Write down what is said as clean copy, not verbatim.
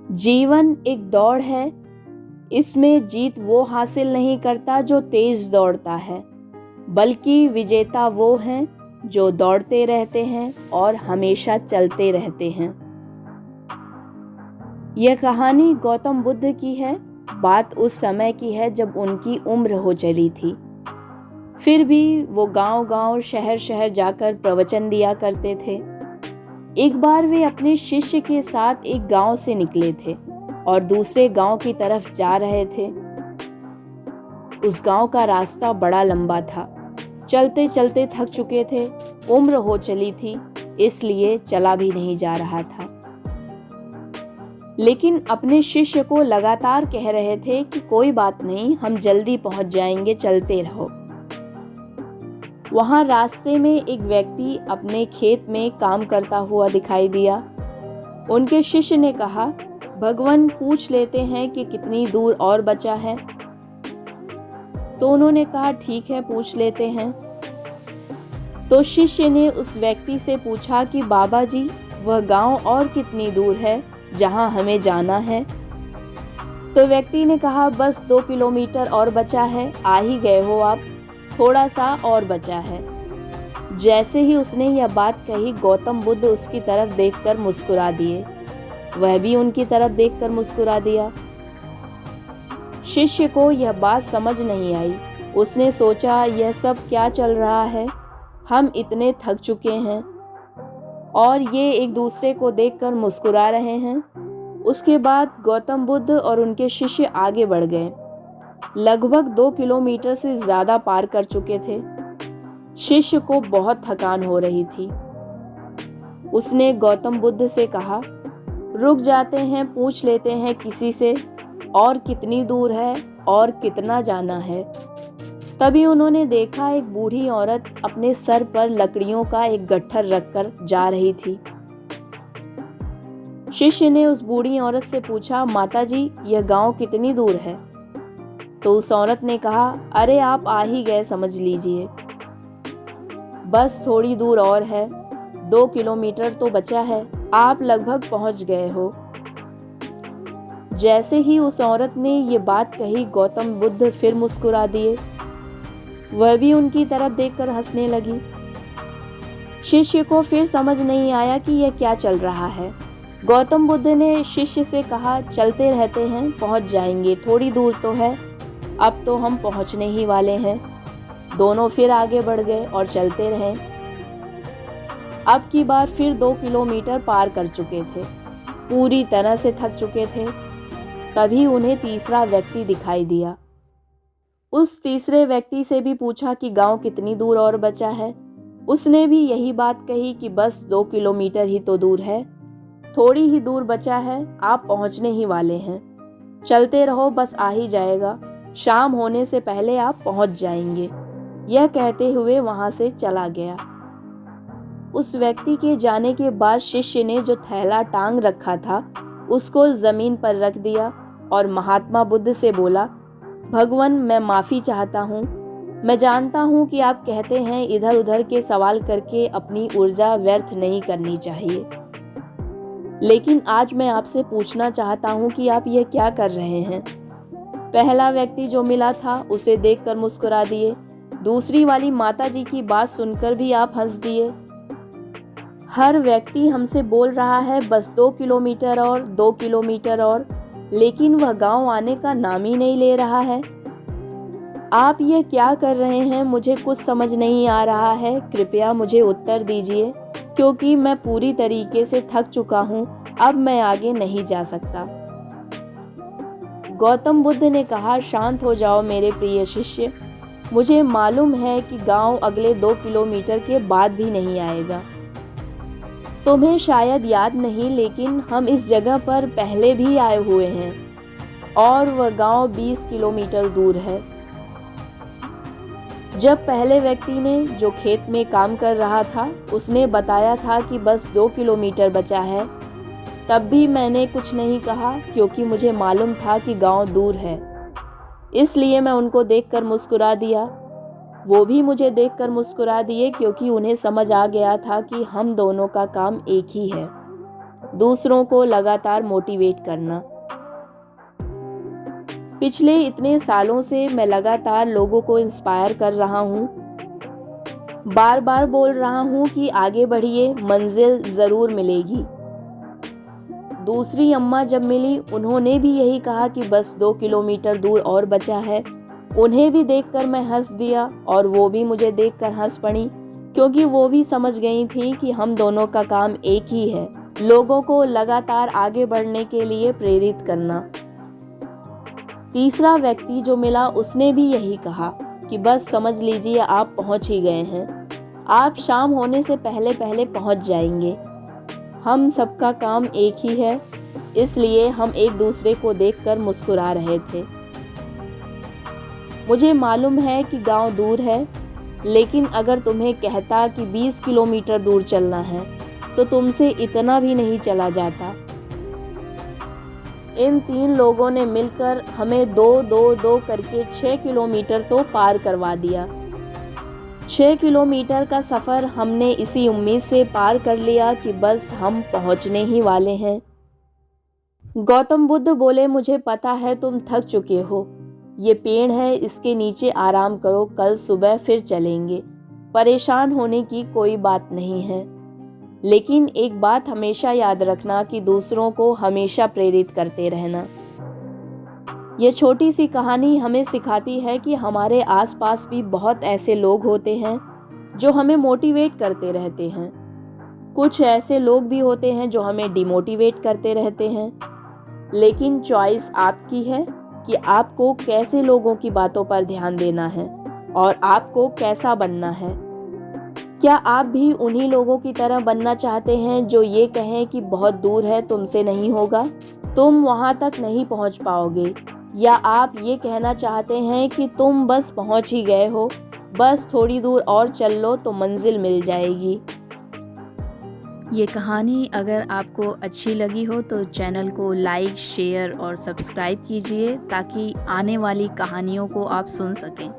जीवन एक दौड़ है, इसमें जीत वो हासिल नहीं करता जो तेज दौड़ता है, बल्कि विजेता वो हैं जो दौड़ते रहते हैं और हमेशा चलते रहते हैं। यह कहानी गौतम बुद्ध की है। बात उस समय की है जब उनकी उम्र हो चली थी। फिर भी वो गांव-गांव, शहर-शहर जाकर प्रवचन दिया करते थे। एक बार वे अपने शिष्य के साथ एक गांव से निकले थे और दूसरे गांव की तरफ जा रहे थे। उस गांव का रास्ता बड़ा लंबा था। चलते चलते थक चुके थे, उम्र हो चली थी, इसलिए चला भी नहीं जा रहा था। लेकिन अपने शिष्य को लगातार कह रहे थे कि कोई बात नहीं, हम जल्दी पहुंच जाएंगे, चलते रहो। वहां रास्ते में एक व्यक्ति अपने खेत में काम करता हुआ दिखाई दिया। उनके शिष्य ने कहा, भगवान पूछ लेते हैं कि कितनी दूर और बचा है। तो उन्होंने कहा, ठीक है, पूछ लेते हैं। तो शिष्य ने उस व्यक्ति से पूछा कि बाबा जी, वह गांव और कितनी दूर है जहां हमें जाना है? तो व्यक्ति ने कहा, बस 2 किलोमीटर और बचा है, आ ही गए हो आप, थोड़ा सा और बचा है। जैसे ही उसने यह बात कही, गौतम बुद्ध उसकी तरफ देखकर मुस्कुरा दिए। वह भी उनकी तरफ देखकर मुस्कुरा दिया। शिष्य को यह बात समझ नहीं आई। उसने सोचा, यह सब क्या चल रहा है? हम इतने थक चुके हैं और ये एक दूसरे को देखकर मुस्कुरा रहे हैं। उसके बाद गौतम बुद्ध और उनके शिष्य आगे बढ़ गए। लगभग 2 किलोमीटर से ज्यादा पार कर चुके थे। शिष्य को बहुत थकान हो रही थी। उसने गौतम बुद्ध से कहा, रुक जाते हैं, पूछ लेते हैं किसी से और कितनी दूर है और कितना जाना है। तभी उन्होंने देखा एक बूढ़ी औरत अपने सर पर लकड़ियों का एक गट्ठर रखकर जा रही थी। शिष्य ने उस बूढ़ी औरत से पूछा, माता जी, यह गांव कितनी दूर है? तो उस औरत ने कहा, अरे आप आ ही गए, समझ लीजिए, बस थोड़ी दूर और है, 2 किलोमीटर तो बचा है, आप लगभग पहुंच गए हो। जैसे ही उस औरत ने ये बात कही, गौतम बुद्ध फिर मुस्कुरा दिए। वह भी उनकी तरफ देखकर हंसने लगी। शिष्य को फिर समझ नहीं आया कि यह क्या चल रहा है। गौतम बुद्ध ने शिष्य से कहा, चलते रहते हैं, पहुंच जाएंगे, थोड़ी दूर तो है, अब तो हम पहुंचने ही वाले हैं। दोनों फिर आगे बढ़ गए और चलते रहे। अब की बार फिर 2 किलोमीटर पार कर चुके थे, पूरी तरह से थक चुके थे। तभी उन्हें तीसरा व्यक्ति दिखाई दिया। उस तीसरे व्यक्ति से भी पूछा कि गांव कितनी दूर और बचा है। उसने भी यही बात कही कि बस 2 किलोमीटर ही तो दूर है, थोड़ी ही दूर बचा है, आप पहुंचने ही वाले हैं, चलते रहो, बस आ ही जाएगा, शाम होने से पहले आप पहुंच जाएंगे। यह कहते हुए वहां से चला गया। उस व्यक्ति के जाने के बाद शिष्य ने जो थैला टांग रखा था उसको जमीन पर रख दिया और महात्मा बुद्ध से बोला, भगवान, मैं माफ़ी चाहता हूँ। मैं जानता हूँ कि आप कहते हैं इधर उधर के सवाल करके अपनी ऊर्जा व्यर्थ नहीं करनी चाहिए, लेकिन आज मैं आपसे पूछना चाहता हूँ कि आप ये क्या कर रहे हैं? पहला व्यक्ति जो मिला था उसे देखकर मुस्कुरा दिए। दूसरी वाली माता जी की बात सुनकर भी आप हंस दिए। हर व्यक्ति हमसे बोल रहा है बस 2 किलोमीटर और 2 किलोमीटर और, लेकिन वह गांव आने का नाम ही नहीं ले रहा है। आप ये क्या कर रहे हैं? मुझे कुछ समझ नहीं आ रहा है, कृपया मुझे उत्तर दीजिए, क्योंकि मैं पूरी तरीके से थक चुका हूँ, अब मैं आगे नहीं जा सकता। गौतम बुद्ध ने कहा, शांत हो जाओ मेरे प्रिय शिष्य, मुझे मालूम है कि गांव अगले 2 किलोमीटर के बाद भी नहीं आएगा। तुम्हें शायद याद नहीं, लेकिन हम इस जगह पर पहले भी आए हुए हैं और वह गांव 20 किलोमीटर दूर है। जब पहले व्यक्ति ने, जो खेत में काम कर रहा था, उसने बताया था कि बस 2 किलोमीटर बचा है, तब भी मैंने कुछ नहीं कहा, क्योंकि मुझे मालूम था कि गांव दूर है। इसलिए मैं उनको देखकर मुस्कुरा दिया। वो भी मुझे देखकर मुस्कुरा दिए, क्योंकि उन्हें समझ आ गया था कि हम दोनों का काम एक ही है। दूसरों को लगातार मोटिवेट करना। पिछले इतने सालों से मैं लगातार लोगों को इंस्पायर कर रहा हूँ, बार बार बोल रहा हूँ कि आगे बढ़िए, मंजिल ज़रूर मिलेगी। दूसरी अम्मा जब मिली, उन्होंने भी यही कहा कि बस 2 किलोमीटर दूर और बचा है। उन्हें भी देखकर मैं हंस दिया और वो भी मुझे देखकर हंस पड़ी, क्योंकि वो भी समझ गई थी कि हम दोनों का काम एक ही है, लोगों को लगातार आगे बढ़ने के लिए प्रेरित करना। तीसरा व्यक्ति जो मिला, उसने भी यही कहा कि बस समझ लीजिए आप पहुंच ही गए हैं, आप शाम होने से पहले पहले पहुंच जाएंगे। हम सबका काम एक ही है, इसलिए हम एक दूसरे को देखकर मुस्कुरा रहे थे। मुझे मालूम है कि गांव दूर है, लेकिन अगर तुम्हें कहता कि 20 किलोमीटर दूर चलना है, तो तुमसे इतना भी नहीं चला जाता। इन 3 लोगों ने मिलकर हमें 2-2-2 करके 6 किलोमीटर तो पार करवा दिया। 6 किलोमीटर का सफ़र हमने इसी उम्मीद से पार कर लिया कि बस हम पहुंचने ही वाले हैं। गौतम बुद्ध बोले, मुझे पता है तुम थक चुके हो, ये पेड़ है, इसके नीचे आराम करो, कल सुबह फिर चलेंगे। परेशान होने की कोई बात नहीं है, लेकिन एक बात हमेशा याद रखना कि दूसरों को हमेशा प्रेरित करते रहना। ये छोटी सी कहानी हमें सिखाती है कि हमारे आसपास भी बहुत ऐसे लोग होते हैं जो हमें मोटिवेट करते रहते हैं। कुछ ऐसे लोग भी होते हैं जो हमें डिमोटिवेट करते रहते हैं, लेकिन चॉइस आपकी है कि आपको कैसे लोगों की बातों पर ध्यान देना है और आपको कैसा बनना है। क्या आप भी उन्हीं लोगों की तरह बनना चाहते हैं जो ये कहें कि बहुत दूर है, तुमसे नहीं होगा, तुम वहाँ तक नहीं पहुँच पाओगे, या आप ये कहना चाहते हैं कि तुम बस पहुँच ही गए हो, बस थोड़ी दूर और चल लो तो मंजिल मिल जाएगी। ये कहानी अगर आपको अच्छी लगी हो तो चैनल को लाइक, शेयर और सब्सक्राइब कीजिए ताकि आने वाली कहानियों को आप सुन सकें।